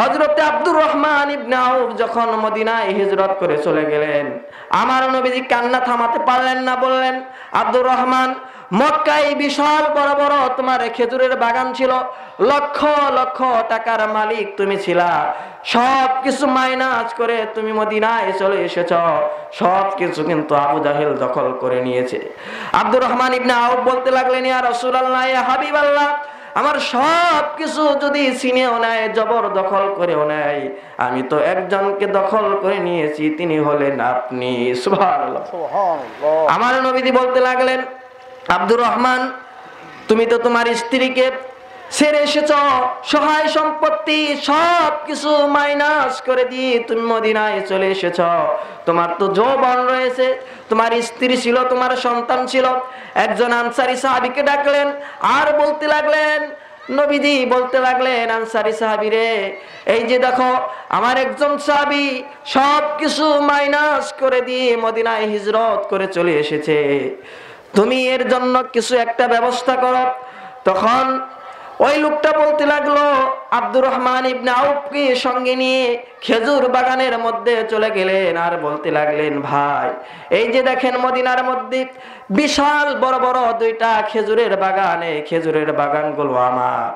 হযরত আব্দুর রহমান ইবনে আউফ যখন মদিনায় হিজরত করে চলে গেলেন, আমার নবীজি কান্না থামাতে পারলেন না, বললেন, আব্দুর রহমান, মক্কায় বিশাল বড় বড় তোমার খেজুরের বাগান ছিল, লক্ষ লক্ষ টাকার মালিক তুমি ছিলা, সব কিছু মাইনাস করে তুমি মদিনায় চলে এসেছ, সব কিছু কিন্তু আবু জাহেল দখল করে নিয়েছে। আব্দুর রহমান ইবনে আউফ বলতে লাগলেন, ইয়া রাসূলুল্লাহ, ইয়া হাবিবাল্লাহ, আমার সব কিছু যদি ছিনেও নেয়, জবর দখল করেও নেয়, আমি তো একজনকে দখল করে নিয়েছি, তিনি হলেন আপনি। সুবহানাল্লাহ। আমার নবীজি বলতে লাগলেন, আব্দুর রহমান, তুমি তো তোমার স্ত্রীকে ছেড়ে এসেছ, সহায় সম্পত্তি সব কিছু মাইনাস করে দিয়ে তুমি মদিনায় চলে এসেছ, তোমার তো যৌবন রয়েছে, তোমার স্ত্রী ছিল, তোমার সন্তান ছিল। একজন আনসারী সাহাবীকে ডাকলেন আর বলতে লাগলেন, নবীজি বলতে লাগলেন, আনসারী সাহাবী রে, এই যে দেখো আমার একজন সাহাবী সব কিছু মাইনাস করে দিয়ে মদিনায় হিজরত করে চলে এসেছে, তুমি এর জন্য কিছু একটা ব্যবস্থা করো। তখন ওই লোকটা বলতে লাগলো, আব্দুর রহমান ইবনে আউফকে সঙ্গে নিয়ে খেজুর বাগানের মধ্যে চলে গেলেন আর বলতে লাগলেন, ভাই, এই যে দেখেন মদিনার মধ্যে বিশাল বড় বড় দুইটা খেজুরের বাগান, এই খেজুরের বাগানগুলো আমার,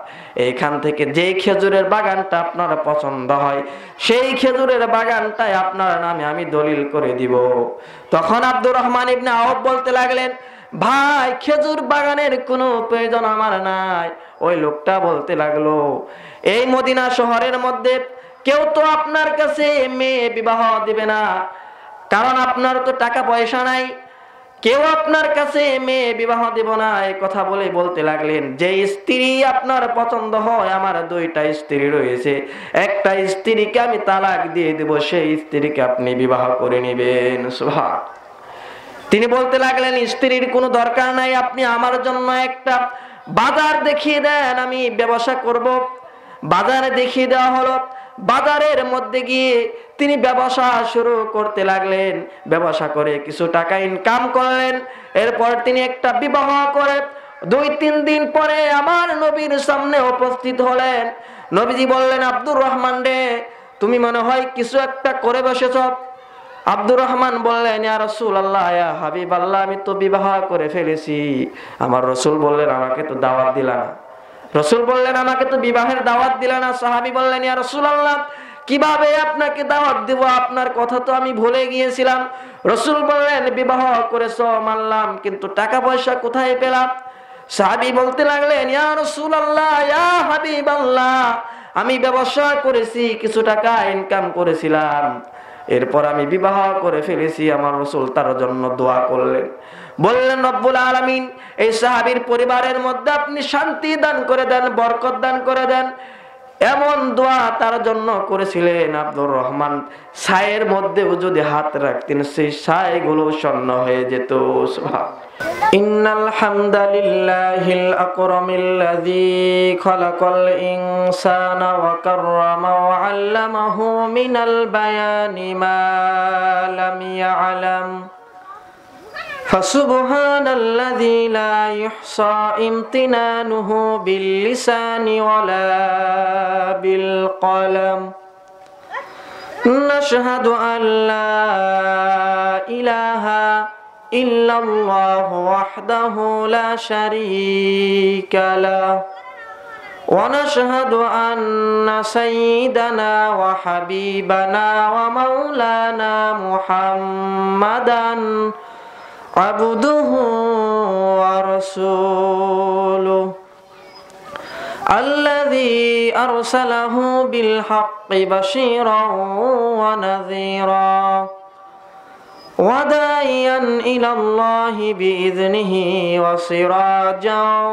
এইখান থেকে যেই খেজুরের বাগানটা আপনার পছন্দ হয় সেই খেজুরের বাগানটাই আপনার নামে আমি দলিল করে দিব। তখন আব্দুর রহমান ইবনে আউফ বলতে লাগলেন, ভাই, খেজুর বাগানের কোনো প্রয়োজন আমার নাই। ওই লোকটা বলতে লাগলো, এই মদিনা শহরের মধ্যে কেউ তো আপনার কাছে মেয়ে বিবাহ দিবে না, কারণ আপনার তো টাকা পয়সা নাই, কেউ আপনার কাছে মেয়ে বিবাহ দেব না। এই কথা বলে বলতে লাগলেন, যে স্ত্রী আপনার পছন্দ হয়, আমার দুইটা স্ত্রী রয়েছে, একটা স্ত্রীকে আমি তালাক দিয়ে দেব, সেই স্ত্রীকে আপনি বিবাহ করে নেবেন। সুবহান। তিনি বলতে লাগলেন, স্ত্রীর কোনো দরকার নাই, আপনি আমার জন্য একটা বাজার দেখিয়ে দেন, আমি ব্যবসা করব। বাজারে দেখিয়ে দেওয়া হলো। বাজারের মধ্যে গিয়ে তিনি ব্যবসা শুরু করতে লাগলেন, ব্যবসা করে কিছু টাকা ইনকাম করলেন। এরপর তিনি একটা বিবাহ করে 2-3 দিন পরে আমার নবীর সামনে উপস্থিত হলেন। নবীজি বললেন, আব্দুর রহমান রে, তুমি মনে হয় কিছু একটা করে বসেছ। আব্দুর রহমান বললেন, ইয়া রাসূলুল্লাহ, ইয়া হাবিবাল্লাহ, আমি তো বিবাহ করে ফেলেছি। আমার রাসূল বললেন, আমাকে তো দাওয়াত দিলা না। রাসূল বললেন, আমাকে তো বিবাহের দাওয়াত দিলা না। সাহাবী বললেন, ইয়া রাসূলুল্লাহ, কিভাবে আপনাকে দাওয়াত দেব, আপনার কথা তো আমি ভুলে গিয়েছিলাম। রাসূল বললেন, বিবাহ করেছো মানলাম, কিন্তু টাকা পয়সা কোথায় পেলাম? সাহাবী বলতে লাগলেন, ইয়া রাসূলুল্লাহ, ইয়া হাবিবাল্লাহ, আমি ব্যবসা করেছি, কিছু টাকা ইনকাম করেছিলাম, এরপর আমি বিবাহ করে ফেলেছি। আমার রাসূল তার জন্য দোয়া করলেন, বললেন, রব্বুল আলামিন এই সাহাবীর পরিবারের মধ্যে আপনি শান্তি দান করে দেন, বরকত দান করে দেন। এমন দোয়া তার জন্য করেছিলেন। আব্দুর রহমান ছায়ের মধ্যেও যদি হাত রাখতেন, সেই ছাইগুলো স্বর্ণ হয়ে যেত। ইন্নাল হামদালিল্লাহিল আকরামিল্লাযী খালাকাল ইনসানা ওয়া কাররামা ওয়া আল্লামাহু মিনাল বায়ানি মা লাম ইয়ালাম ফাসুবহানাল্লাযী লা ইহসা ইমতিনানুহু বিল লিসানি ওয়ালা বিল কলম নাশহাদু আল্লা ইলাহা ইল্লাল্লাহু ওয়াহদাহু লা শারীকা লাহু ওয়া নাশহাদু আন্না সাইয়্যিদানা ওয়া হাবিবানা ওয়া মাওলানা মুহাম্মাদান আবদুহু ওয়া রাসূলুহু আল্লাযী আরসালাহু বিল হাক্কি বাশীরান ওয়া নাযীরা ওয়া দা'iয়ান ইলাল্লাহি বিইযনিহি ওয়া সিরাজান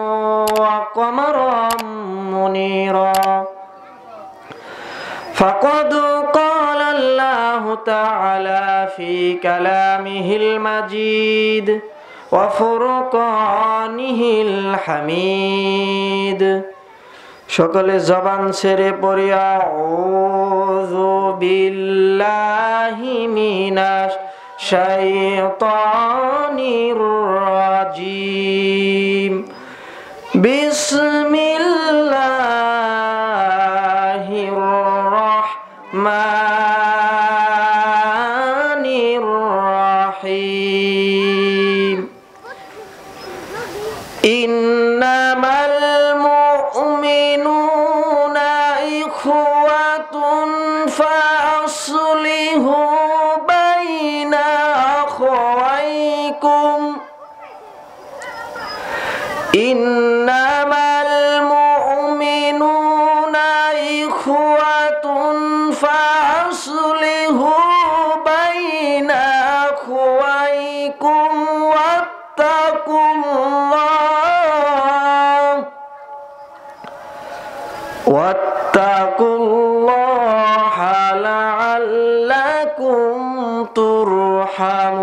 ওয়া কমারান মুনীরা ফাকাদ ক্বালা আল্লাহু তাআলা ফি কালামিহিল মাজিদ ওয়া ফুরকানিহিল হামিদ। সকলে জবান ছেড়ে পড়ি, আউযু বিল্লাহি মিনাশ শাইতানির রাজিম। বিসমিল্লাহির রহমানির রহিম ইন্নামাল মুমিনুনা ইখওয়াতুন ফাসলিহু বাইনা আখাওয়াইকুম ইন্নামাল মুমিনুনা ইখওয়াতুন ফাসলিহু বাইনা আখাওয়াইকুম ওয়াত্তাকুল্লাহা লাআল্লাকুম তুরহামুন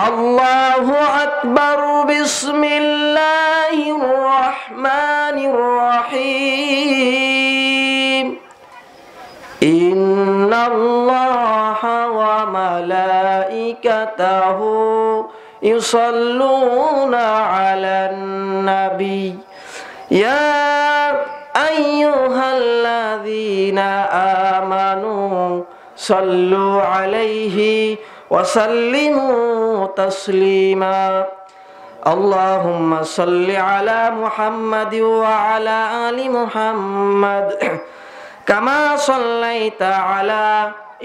আল্লাহু আকবার বিসমিল্লাহির রহমানির রহিম ইন্নাল্লাহা ওয়া মালাইকাতাহু ইউসাল্লুনা আলান নাবী ইয়া আইয়ুহাল্লাযীনা আমানু সাল্লু আলাইহি ওয়া সাল্লিমু তাসলিমা আল্লাহুম্মা সাল্লি আলা মুহাম্মাদি ওয়া আলা আলি মুহাম্মাদ কামা সাল্লাইতা আলা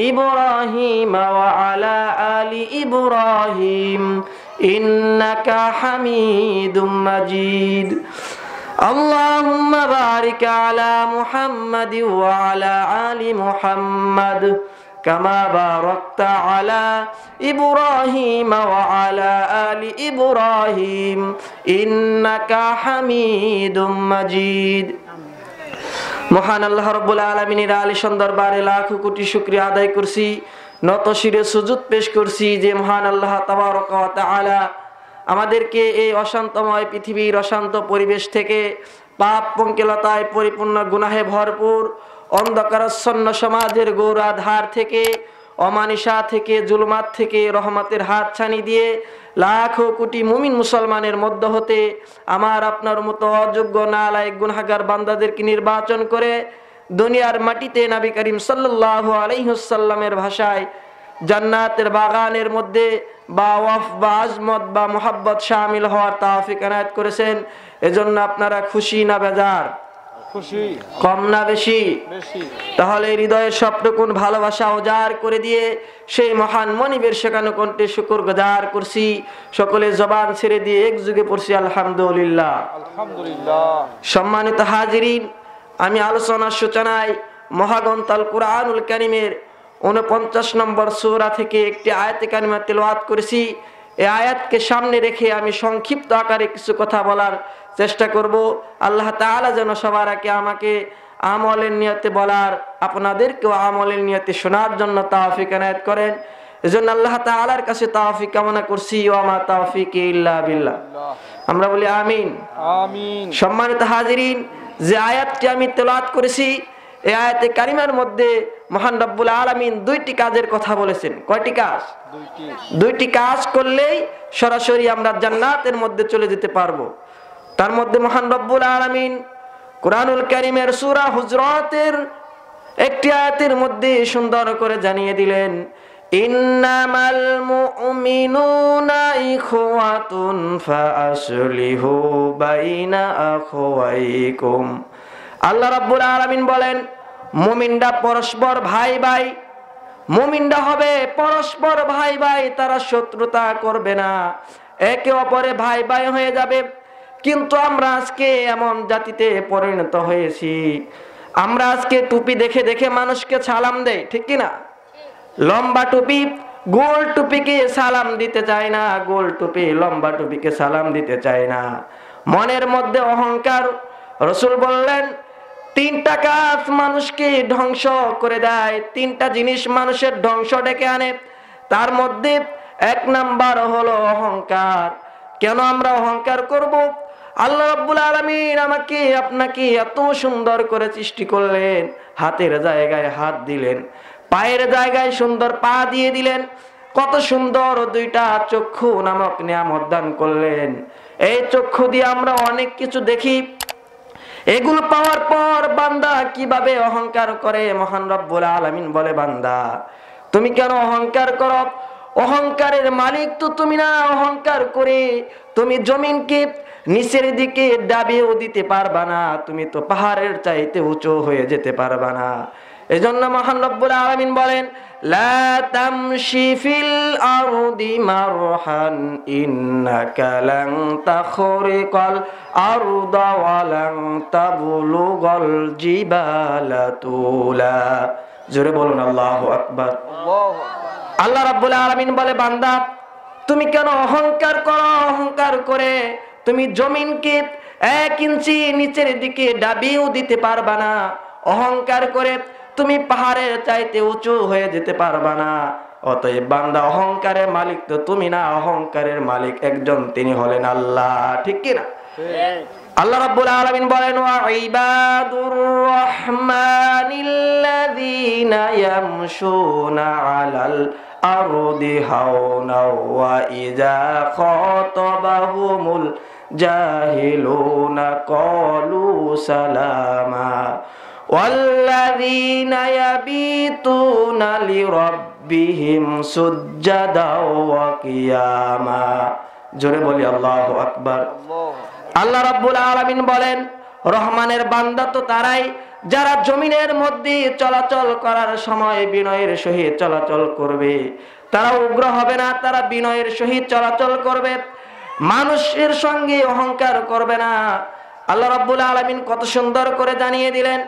ইব্রাহিম ওয়া আলা আলি ইব্রাহিম ইন্নাকা হামিদুম মাজিদ আল্লাহুম্মা বারিক আলা মুহাম্মাদি ওয়া আলা আলি মুহাম্মাদ কামা বারাকতা আলা ইব্রাহিম ওয়া আলা আলি ইব্রাহিম ইন্নাকা হামিদুম মাজিদ মহান আল্লাহ রাব্বুল আলামিনের আলিশান দরবারে লাখ কোটি শুকরিয়া আদায় করছি নত শিরে সুজুদ পেশ করছি যে মহান আল্লাহ তাবারক ওয়া তাআলা আমাদেরকে এই অশান্তময় পৃথিবীর অশান্ত পরিবেশ থেকে পাপ পঙ্কিলতায় পরিপূর্ণ গুনাহে ভরপুর অন্ধকারাচ্ছন্ন সমাজের গৌরাধার থেকে অমানিসা থেকে জুলমাত থেকে রহমতের হাত ছানি দিয়ে লাখো কোটি মুমিন মুসলমানের মধ্য হতে আমার আপনার মতো অযোগ্য নালায়েক গুনাহগার বান্দাদেরকে নির্বাচন করে দুনিয়ার মাটিতে নবী করিম সাল্লাল্লাহু আলাইহি ওয়াসাল্লামের ভাষায় জান্নাতের বাগানের মধ্যে বা ওয়াফ বা আজমত বা মুহাব্বত শামিল হওয়ার তৌফিক এনায়েত করেছেন এজন্য আপনারা খুশি না বেজার খুশি কম না বেশি বেশি তাহলে হৃদয়ের সবটুকুন ভালোবাসা উজাড় করে দিয়ে সেই মহান মনিবের শেখানো কণ্ঠে শুকরগুজার করছি সকলে জবান ছেড়ে দিয়ে একযোগে পড়ছি আলহামদুলিল্লাহ আলহামদুলিল্লাহ সম্মানিত হাজিরিন আমি আলোচনার সূচনায় মহাগ্রন্থ আল কুরআনুল কারীমের 49 নম্বর সূরা থেকে একটি আয়াতে কারিমা তেলাওয়াত করেছি এই আয়াতকে সামনে রেখে আমি সংক্ষিপ্ত আকারে কিছু কথা বলার চেষ্টা করব আল্লাহ তাআলা যেন সবার আগে আমাকে আমলের নিয়তে বলার আপনাদেরকেও আমলের নিয়তে শোনার জন্য তৌফিক এনায়েত করেন এজন্য আল্লাহ তাআলার কাছে তৌফিক কামনা করছি ওয়া মা তাওফিকি ইল্লা বিল্লাহ আমরা বলি আমিন আমিন সম্মানিত হাজিরিন যে আয়াতটি আমি তেলাওয়াত করেছি এই আয়াতে কারিমার মধ্যে মহান রব্বুল আলামিন দুইটি কাজের কথা বলেছেন কয়টি কাজ দুইটি কাজ করলেই সরাসরি আমরা জান্নাতের মধ্যে চলে যেতে পারবো তার মধ্যে মহান রব্বুল আলামিন কুরআনুল কারীমের সূরা হুজরাতের একটি আয়াতের মধ্যে সুন্দর করে জানিয়ে দিলেন ইন্নামাল মুমিনুনা ইখওয়াতুন ফাআসলিহু বাইনা আখাওয়াইকুম আল্লাহ রাব্বুল আলামিন বলেন মুমিনরা পরস্পর ভাই ভাই মুমিনরা হবে পরস্পর ভাই ভাই তারা শত্রুতা করবে না একে অপরে ভাই ভাই হয়ে যাবে কিন্তু আমরা আজকে এমন জাতিতে পরিণত হয়েছি আমরা আজকে টুপি দেখে দেখে মানুষকে সালাম দেই ঠিক কি না লম্বা টুপি গোল টুপিকে সালাম দিতে চায় না গোল টুপি লম্বা টুপিকে সালাম দিতে চায় না মনের মধ্যে অহংকার রাসূল বললেন তিনটা কাজ মানুষকে ধ্বংস করে দেয় তিনটা জিনিস মানুষের ধ্বংস ডেকে আনে তার মধ্যে এক নাম্বার হলো অহংকার কেন আমরা অহংকার করব আল্লাহ রাব্বুল আলামিন আমাকে আপনাকে এত সুন্দর করে সৃষ্টি করলেন হাতের জায়গায় হাত দিলেন পায়ের জায়গায় সুন্দর পা দিয়ে দিলেন কত সুন্দর দুইটা চক্ষু নামক নিয়ামত দান করলেন এই চক্ষু দিয়ে আমরা অনেক কিছু দেখি এগুলো পাওয়ার পর বান্দা কিভাবে অহংকার করে? মহান রব্বুল আলামিন বলে, বান্দা তুমি কেন অহংকার করো? অহংকারের মালিক তো তুমি না। অহংকার করে তুমি জমিনকে নিচের দিকে ডাবিয়েও দিতে পারবা না, তুমি তো পাহাড়ের চাইতে উঁচু হয়ে যেতে পারবা না। এজন্য মহান রব্বুল আলামিন বলেন, লা তামশি ফিল আরদি মারহান ইন্নাকা লান তাখরিকাল আরদা ওয়া লান তাবলুগাল জিবালা তুলা। জোরে বলুন আল্লাহু আকবার। আল্লাহ রাব্বুল আলামিন বলে, বান্দা তুমি কেন অহংকার করো? অহংকার করে তুমি জমিনকে 1 ইঞ্চি নিচের দিকে ডাবিয়েও দিতে পারবা না। অহংকার করে তুমি পাহাড়ের চাইতে উঁচু হয়ে যেতে পারবা না। অতএব বান্দা, অহংকারের মালিক তো তুমি না, অহংকারের মালিক একজন, তিনি হলেন আল্লাহ। ঠিক কি না? আল্লাহ রাব্বুল আলামিন বলেন, ওয়া ইবাদুর রহমানিল্লাযীনা ইয়ামশুনা আলাল আরদি হাওনা ওয়া ইযা খাতাবাহুমুল জাহিলুনা ক্বালু সালামা ওয়াল্লাযীনা ইয়াবিতুনা লিরাব্বিহিম সুজদাও ওয়া কিয়ামা। জোরে বলি আল্লাহু আকবার। আল্লাহ রাব্বুল আলামিন বলেন, রহমানের বান্দা তো তারাই যারা জমিনের মধ্যে চলাচল করার সময় বিনয়ের সহিত চলাচল করবে। তারা উগ্র হবে না, তারা বিনয়ের সহিত চলাচল করবে, মানুষের সঙ্গে অহংকার করবে না। আল্লাহ রাব্বুল আলামিন কত সুন্দর করে জানিয়ে দিলেন,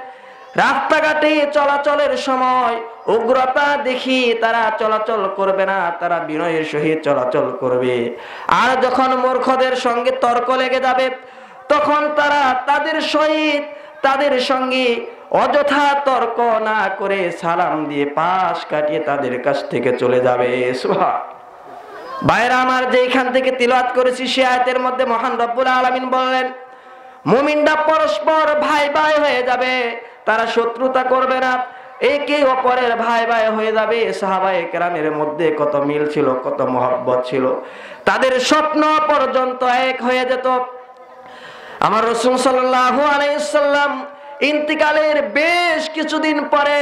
রাস্তাঘাটে চলাচলের সময় উগ্রতা দেখি তারা চলাচল করবে না, তারা বিনয়ের সহিত চলাচল করবে। আর যখন মূর্খদের সঙ্গে তর্ক লেগে যাবে, তখন তারা তাদের সঙ্গে অযথা তর্ক না করে সালাম দিয়ে পাশ কাটিয়ে তাদের কাছ থেকে চলে যাবে। সুবহান। ভাইরা আমার, যেখান থেকে তিলাওয়াত করেছি সে আয়াতের মধ্যে মহান রব্বুল আলামিন বললেন, মুমিনরা পরস্পর ভাই ভাই হয়ে যাবে, তারা শত্রুতা করবে না, একে অপরের ভাই ভাই হয়ে যাবে। সাহাবায়ে কেরামের মধ্যে কত মিল ছিল, কত মহব্বত ছিল, তাদের স্বপ্ন পর্যন্ত এক হয়ে যেত। আমার রাসূল সাল্লাল্লাহু আলাইহি ওয়াসাল্লাম ইন্তিকালের বেশ কিছুদিন পরে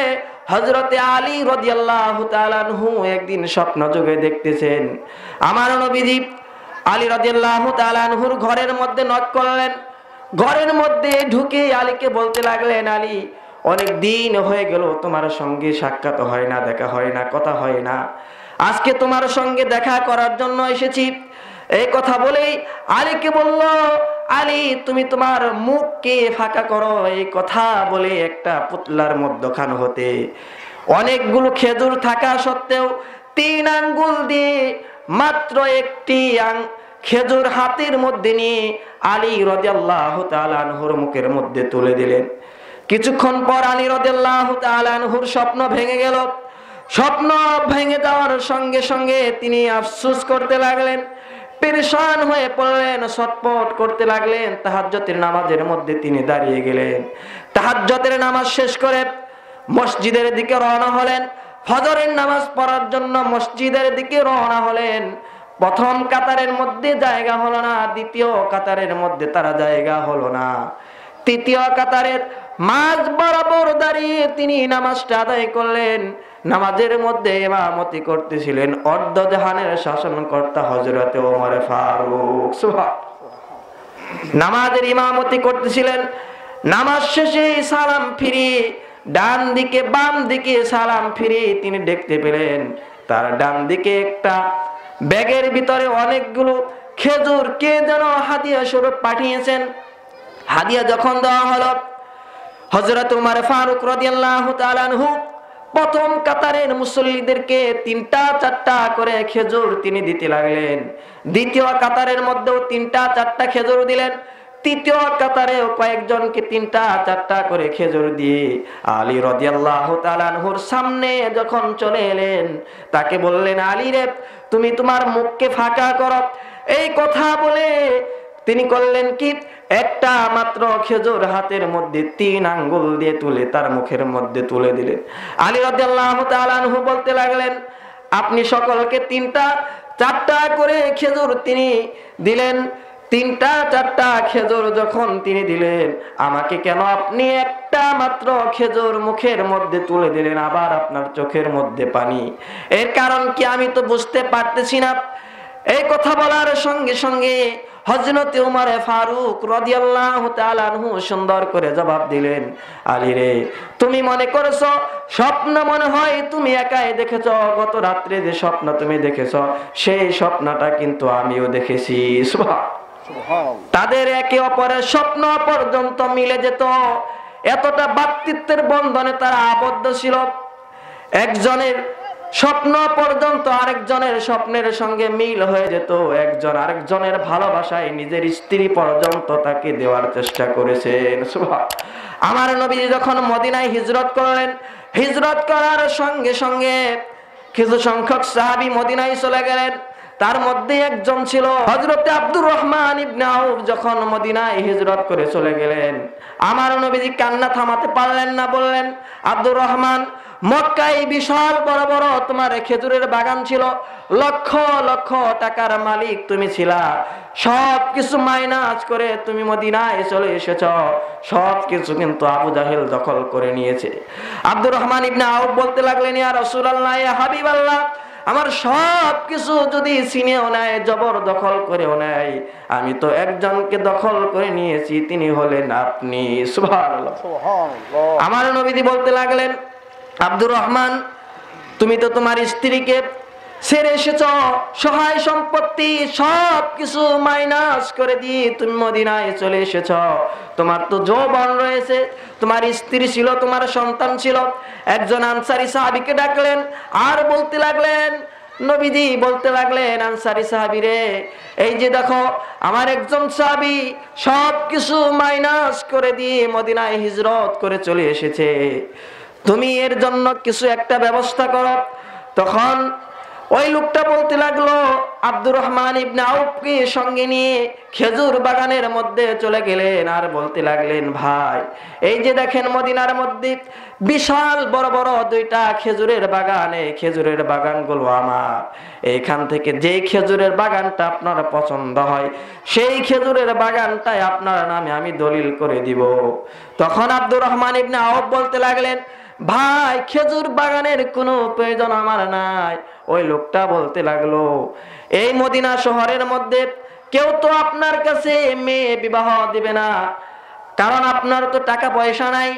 হযরতে আলী রাদিয়াল্লাহু তাআলা আনহু একদিন স্বপ্ন যোগে দেখতেছেন, আমার নবীজি আলী রাদিয়াল্লাহু তাআলা আনহুর ঘরের মধ্যে নক করলেন। ঘরের মধ্যে ঢুকে আলীকে বলতে লাগলেন, আলী অনেক দিন হয়ে গেল তোমার সঙ্গে সাক্ষাৎ হয় না, দেখা হয় না, কথা হয় না, আজকে তোমার সঙ্গে দেখা করার জন্য এসেছি। এই কথা বলেই আলীকে বলল, আলী তুমি তোমার মুখকে ফাঁকা করো। এই কথা বলে একটা পুতলার মধ্যখান হতে অনেকগুলো খেজুর থাকা সত্ত্বেও 3 আঙ্গুল দিয়ে মাত্র একটি খেজুর হাতের মধ্যে নিয়ে আলী রাদিয়াল্লাহু তাআলা আনহুর মুখের মধ্যে তুলে দিলেন। কিছুক্ষণ পর আলী রাদিয়াল্লাহু তাআলা আনহুর স্বপ্ন ভেঙে গেল। স্বপ্ন ভেঙে যাওয়ার সঙ্গে সঙ্গে তিনি আফসোস করতে লাগলেন, পেরেশান হয়ে পড়লেন, ছটফট করতে লাগলেন। তাহাজ্জুদের নামাজের মধ্যে তিনি দাঁড়িয়ে গেলেন। তাহাজ্জুদের নামাজ শেষ করে মসজিদের দিকে রওনা হলেন। ফজরের নামাজ পড়ার জন্য মসজিদের দিকে রওনা হলেন। প্রথম কাতারের মধ্যে জায়গা হলো না, দ্বিতীয় কাতারের মধ্যে তারা জায়গা হলো না, তৃতীয় কাতারের মাঝ বরাবর দাঁড়িয়ে তিনি নামাজটা আদায় করলেন। নামাজের মধ্যে ইমামতি করতেছিলেন অর্ধজাহানের শাসনকর্তা হযরতে ওমর ফারুক। সুবহান। নামাজের ইমামতি করতেছিলেন। নামাজ শেষে সালাম ফিরি, ডান দিকে বাম দিকে সালাম ফিরি তিনি দেখতে পেলেন তার ডান দিকে একটা ব্যাগের ভিতরে অনেকগুলো খেজুর কে যেন হাদিয়া স্বরূপ পাঠিয়েছেন। হাদিয়া যখন দেওয়া হলো, হযরত ওমর ফারুক রাদিয়াল্লাহু তাআলা আনহু প্রথম কাতারের মুসল্লিদেরকে 3টা 4টা করে খেজুর তিনি দিতে লাগলেন। দ্বিতীয় কাতারের মধ্যেও 3টা 4টা খেজুর দিলেন। তৃতীয় কাতারেও কয়েকজনকে 3টা 4টা করে খেজুর দিয়ে আলী রাদিয়াল্লাহু তাআলা আনহুর সামনে যখন চলে এলেন, তাকে বললেন, আলী রে তুমি তোমার মুখকে ফাঁকা করো। এই কথা বলে তিনি করলেন কি, একটা মাত্র খেজুর হাতের মধ্যে 3 আঙ্গুল দিয়ে তুলে তার মুখের মধ্যে তুলে দিলেন। আলী রাদিয়াল্লাহু তাআলা আনহু বলতে লাগলেন, আপনি সকলকে 3টা 4টা করে খেজুর তিনি দিলেন। তিনটা চারটা খেজুর যখন তিনি দিলেন, আমাকে কেন আপনি একটা মাত্র খেজুর মুখের মধ্যে তুলে দিলেন, আবার আপনার চোখের মধ্যে পানি? এর কারণ কি আমি তো বুঝতে পারতেছি না। এই কথা বলার সঙ্গে সঙ্গে হযরত উমর ফারুক রাদিয়াল্লাহু তাআলা আনহু সুন্দর করে জবাব দিলেন, আলী রে, তুমি মনে করেছো স্বপ্ন, মনে হয় তুমি একাই দেখেছো। গত রাত্রে যে স্বপ্ন তুমি দেখেছো, সেই স্বপ্নটা কিন্তু আমিও দেখেছি। তাদের একে অপরের স্বপ্ন পর্যন্ত মিলে যেত, এতটা ভ্রাতৃত্বের বন্ধনে তারা আবদ্ধ ছিল। একজনের স্বপ্ন পর্যন্ত আরেকজনের স্বপ্নের সঙ্গে মিল হয়ে যেত। একজন আরেকজনের ভালোবাসায় নিজের স্ত্রী পর্যন্ত তাকে দেওয়ার চেষ্টা করেছেন। আমার নবী যখন মদিনায় হিজরত করলেন, হিজরত করার সঙ্গে সঙ্গে কিছু সংখ্যক সাহাবী মদিনায় চলে গেলেন। তার মধ্যে একজন ছিল হযরত আব্দুর রহমান ইবনে আউফ। যখন মদিনায় হিজরত করে চলে গেলেন, আমার নবীজি কান্না থামাতে পারলেন না, বললেন, আব্দুর রহমান, মক্কায় বিশাল বড় বড় তোমার খেজুরের বাগান ছিল, লক্ষ লক্ষ টাকার মালিক তুমি ছিলা, সব কিছু মাইনাস করে তুমি মদিনায় চলে এসেছ, সব কিছু কিন্তু আবু জাহেল দখল করে নিয়েছে। আব্দুর রহমান ইবনে আউফ বলতে লাগলেন, ইয়া রাসূলুল্লাহ, ইয়া হাবিবাল্লাহ, আমার সব কিছু যদি ছিনেও নেয়, জবর দখল করেও নেয়, আমি তো একজনকে দখল করে নিয়েছি, তিনি হলেন আপনি। সুবহানাল্লাহ। আমার নবীজি বলতে লাগলেন, আব্দুর রহমান, তুমি তো তোমার স্ত্রীকে ছেড়ে এসেছ, সহায় সম্পত্তি সব কিছু মাইনাস করে দিয়ে তুমি মদিনায় চলে এসেছ। তোমার তো যৌবন রয়েছে, তোমার স্ত্রী ছিল, তোমার সন্তান ছিল। একজন আনসারী সাহাবীকে ডাকলেন আর বলতে লাগলেন, নবীজি বলতে লাগলেন, আনসারী সাহাবী রে, এই যে দেখো আমার একজন সাহাবী সব কিছু মাইনাস করে দিয়ে মদিনায় হিজরত করে চলে এসেছে, তুমি এর জন্য কিছু একটা ব্যবস্থা করো। তখন ওই লোকটা বলতে লাগলো, আব্দুর রহমান ইবনে আউফকে সঙ্গে নিয়ে খেজুর বাগানের মধ্যে চলে গেলেন আর বলতে লাগলেন, ভাই, এই যে দেখেন মদিনার মধ্যে বিশাল বড় বড় দুইটা খেজুরের বাগান, এই খেজুরের বাগানগুলো আমার, এইখান থেকে যেই খেজুরের বাগানটা আপনার পছন্দ হয়, সেই খেজুরের বাগানটাই আপনার নামে আমি দলিল করে দিব। তখন আব্দুর রহমান ইবনে আউফ বলতে লাগলেন, ভাই, খেজুর বাগানের কোনো প্রয়োজন আমার নাই। ওই লোকটা বলতে লাগলো, এই মদিনা শহরের মধ্যে কেউ তো আপনার কাছে মেয়ে বিবাহ দিবে না, কারণ আপনার তো টাকা পয়সা নাই,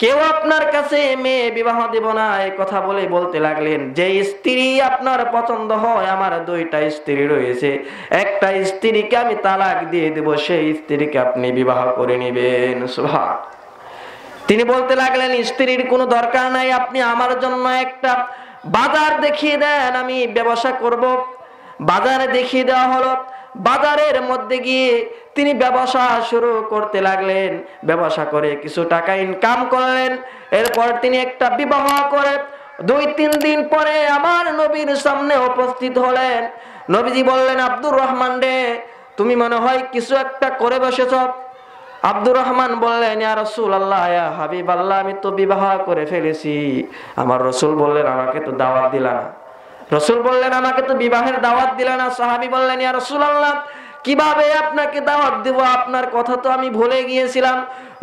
কেউ আপনার কাছে মেয়ে বিবাহ দিব না। এই কথা বলে বলতে লাগলেন, যে স্ত্রী আপনার পছন্দ হয়, আমার দুইটা স্ত্রী রয়েছে, একটা স্ত্রীকে আমি তালাক দিয়ে দেব, সেই স্ত্রীকে আপনি বিবাহ করে নেবেন। সুবহান। তিনি বলতে লাগলেন, স্ত্রীর কোনো দরকার নাই, আপনি আমার জন্য একটা বাজার দেখিয়ে দেন, আমি ব্যবসা করব। বাজারে দেখিয়ে দেওয়া হলো। বাজারের মধ্যে গিয়ে তিনি ব্যবসা শুরু করতে লাগলেন। ব্যবসা করে কিছু টাকা ইনকাম করলেন। এরপর তিনি একটা বিবাহ করে 2-3 দিন পরে আমার নবীর সামনে উপস্থিত হলেন। নবীজি বললেন, আব্দুর রহমান রে, তুমি মনে হয় কিছু একটা করে বসেছ। আব্দুর রহমান বললেন, ইয়া রাসূলুল্লাহ, ইয়া হাবিবাল্লাহ, আমি তো বিবাহ করে ফেলেছি। আমার রাসূল বললেন, আমাকে তো দাওয়াত দিলা না। রাসূল বললেন, আমাকে তো বিবাহের দাওয়াত দিলা না। সাহাবী বললেন, ইয়া রাসূলুল্লাহ, কিভাবে আপনাকে দাওয়াত দেব, আপনার কথা তো আমি ভুলে গিয়েছিলাম।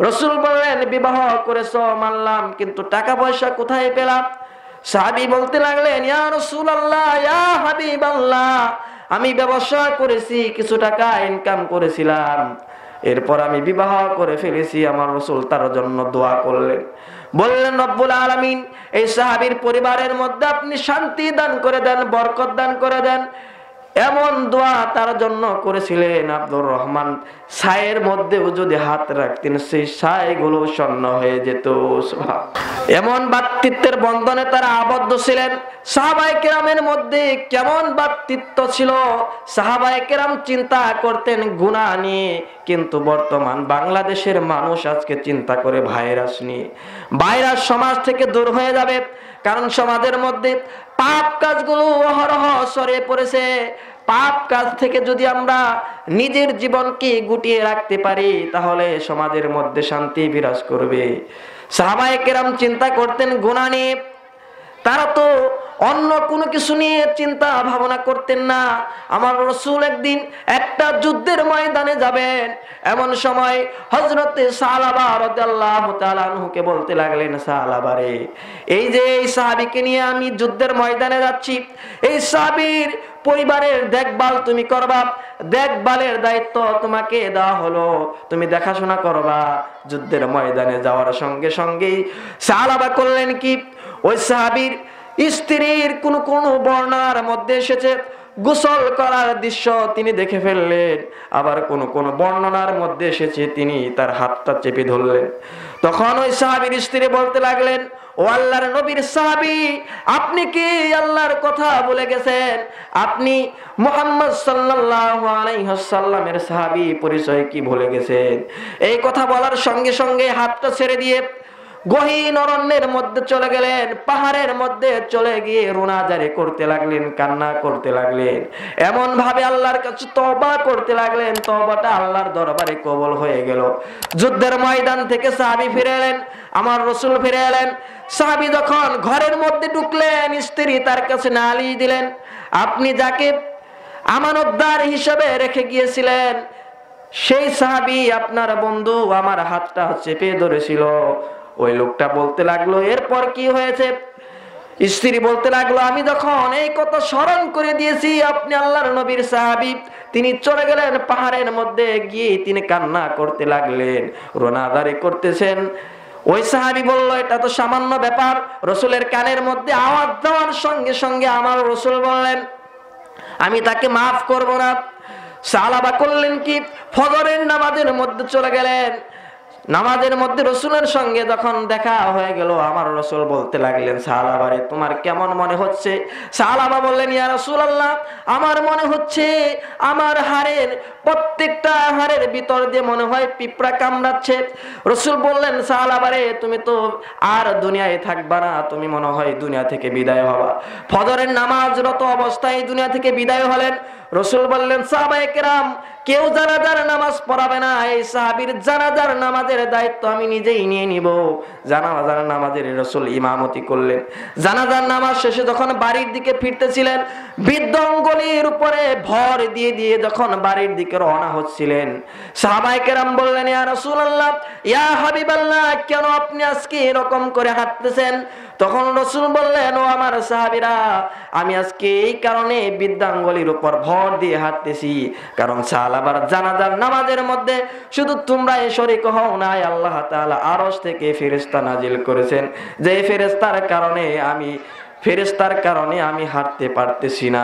রাসূল বললেন, বিবাহ করেছো মানলাম, কিন্তু টাকা পয়সা কোথায় পেলাম? সাহাবী বলতে লাগলেন, ইয়া রাসূলুল্লাহ, ইয়া হাবিবাল্লাহ, আমি ব্যবসা করেছি, কিছু টাকা ইনকাম করেছিলাম, এরপর আমি বিবাহ করে ফেলেছি। আমার রাসূল তার জন্য দোয়া করলেন। বললেন, রব্বুল আলামিন এই সাহাবীর পরিবারের মধ্যে আপনি শান্তি দান করে দেন, বরকত দান করে দেন। এমন দোয়া তার জন্য করেছিলেন। আব্দুর রহমান ছায়ের মধ্যেও যদি হাত রাখতেন, সেই ছাইগুলো স্বর্ণ হয়ে যেত। এমন ভ্রাতৃত্বের বন্ধনে তারা আবদ্ধ ছিলেন। সাহাবায়ে কেরামের মধ্যে কেমন ভ্রাতৃত্ব ছিল! সাহাবায়ে কেরাম চিন্তা করতেন গুনাহ নিয়ে, কিন্তু বর্তমান বাংলাদেশের মানুষ আজকে চিন্তা করে ভাইরাস নিয়ে। ভাইরাস সমাজ থেকে দূর হয়ে যাবে, কারণ সমাজের মধ্যে পাপ কাজগুলো অহরহ ছড়িয়ে পড়েছে। পাপ কাজ থেকে যদি আমরা নিজের জীবনকে গুটিয়ে রাখতে পারি, তাহলে সমাজের মধ্যে শান্তি বিরাজ করবে। সাহাবায়ে কেরাম চিন্তা করতেন গুনাহ নিয়ে। তারা তো অন্য কোনো কিছু নিয়ে চিন্তা ভাবনা করতেন না। আমার রাসূল একদিন একটা যুদ্ধের ময়দানে যাবেন, এমন সময় হযরতে সালাবা রাদিয়াল্লাহু তাআলা আনহুকে বলতে লাগলেন, সালাবা রে, এই যে এই সাহাবীকে নিয়ে আমি যুদ্ধের ময়দানে যাচ্ছি, এই সাহাবীর পরিবারের দেখভাল তুমি করবা, দেখভালের দায়িত্ব তোমাকে দেওয়া হলো, তুমি দেখাশোনা করবা। যুদ্ধের ময়দানে যাওয়ার সঙ্গে সঙ্গেই সাহাবা করলেন কি, ওই সাহাবীর স্ত্রীর কোন বর্ণনার মধ্যে এসেছে গোসল করার দৃশ্য তিনি দেখে ফেললেন, আবার কোন বর্ণনার মধ্যে এসেছে তিনি তার হাতটা চেপে ধরলেন। তখন ওই সাহাবীর স্ত্রী বলতে লাগলেন, ও আল্লাহর নবীর সাহাবী, আপনি কি আল্লাহর কথা ভুলে গেছেন? আপনি মুহাম্মদ সাল্লাল্লাহু আলাইহি ওয়াসাল্লামের সাহাবী, পরিচয় কি ভুলে গেছেন? এই কথা বলার সঙ্গে সঙ্গে হাতটা ছেড়ে দিয়ে গহীন অরণ্যের মধ্যে চলে গেলেন, পাহাড়ের মধ্যে চলে গিয়ে রোনাজারি করতে লাগলেন, কান্না করতে লাগলেন, এমন ভাবে আল্লাহর কাছে তওবা করতে লাগলেন, তওবাটা আল্লাহর দরবারে কবুল হয়ে গেল। যুদ্ধের ময়দান থেকে সাহাবী ফিরে এলেন, আমার রাসূল ফিরে এলেন। সাহাবী যখন ঘরের মধ্যে ঢুকলেন, স্ত্রী তার কাছে নালিশ দিলেন, আপনি যাকে আমানতদার হিসেবে রেখে গিয়েছিলেন সেই সাহাবী আপনার বন্ধু আমার হাতটা চেপে ধরেছিল। ওই লোকটা বলতে লাগলো, এরপর কি হয়েছে? স্ত্রী বলতে লাগলো, আমি যখন এই কথা স্মরণ করে দিয়েছি আপনি আল্লাহর নবীর সাহাবী, তিনি চলে গেলেন পাহাড়ের মধ্যে গিয়ে তিনি কান্না করতে লাগলেন, রোনাদারি করতেছেন। ওই সাহাবী বলল, এটা তো সামান্য ব্যাপার। রাসূলের কানের মধ্যে আওয়াজ দেওয়ার সঙ্গে সঙ্গে আমার রাসূল বললেন, আমি তাকে মাফ করব না। সাহাবা করলেন কি, ফজরের নামাজের মধ্যে চলে গেলেন। নামাজের মধ্যে রাসূলের সঙ্গে যখন দেখা হয়ে গেল, আমার রাসূল বলতে লাগলেন, সাহাবা রে, তোমার কেমন মনে হচ্ছে? সাহাবা বললেন, ইয়া রাসূলুল্লাহ, আমার মনে হচ্ছে আমার হাড়ের প্রত্যেকটা হাড়ের ভিতর দিয়ে মনে হয় পিঁপড়া কামড়াচ্ছে। রাসূল বললেন, সাহাবা রে, তুমি তো আর দুনিয়ায় থাকবা না, তুমি মনে হয় দুনিয়া থেকে বিদায় হবা। ফজরের নামাজরত অবস্থায় দুনিয়া থেকে বিদায় হলেন। রাসূল বললেন, সাহাবায়ে কেরাম, কেউ জানাজার নামাজ পড়াবে না, এই সাহাবীর জানাজার নামাজের দায়িত্ব আমি নিজেই নিয়ে নিব। জানাজার নামাজের রাসূল ইমামতি করলেন। জানাজার নামাজ শেষে যখন বাড়ির দিকে ফিরতেছিলেন, বৃদ্ধঙ্গলির উপরে ভর দিয়ে দিয়ে যখন বাড়ির দিকে রওনা হচ্ছিলেন, সাহাবায়ে কেরাম বললেন, ইয়া রাসূলুল্লাহ, ইয়া হাবিবাল্লাহ, কেন আপনি আজকে এরকম করে হাঁটতেছেন? তখন রাসূল বললেন, ও আমার সাহাবীরা, আমি আজকে এই কারণে বৃদ্ধাঙ্গুলির উপর ভর দিয়ে হাঁটতেছি, কারণ সাহাবার জানাজার নামাজের মধ্যে শুধু তোমরা শরীক হও নাই, আল্লাহ তাআলা আরশ থেকে ফেরেশতা নাজিল করেছেন, যে ফেরেশতার কারণে আমি হাঁটতে পারতেছি না।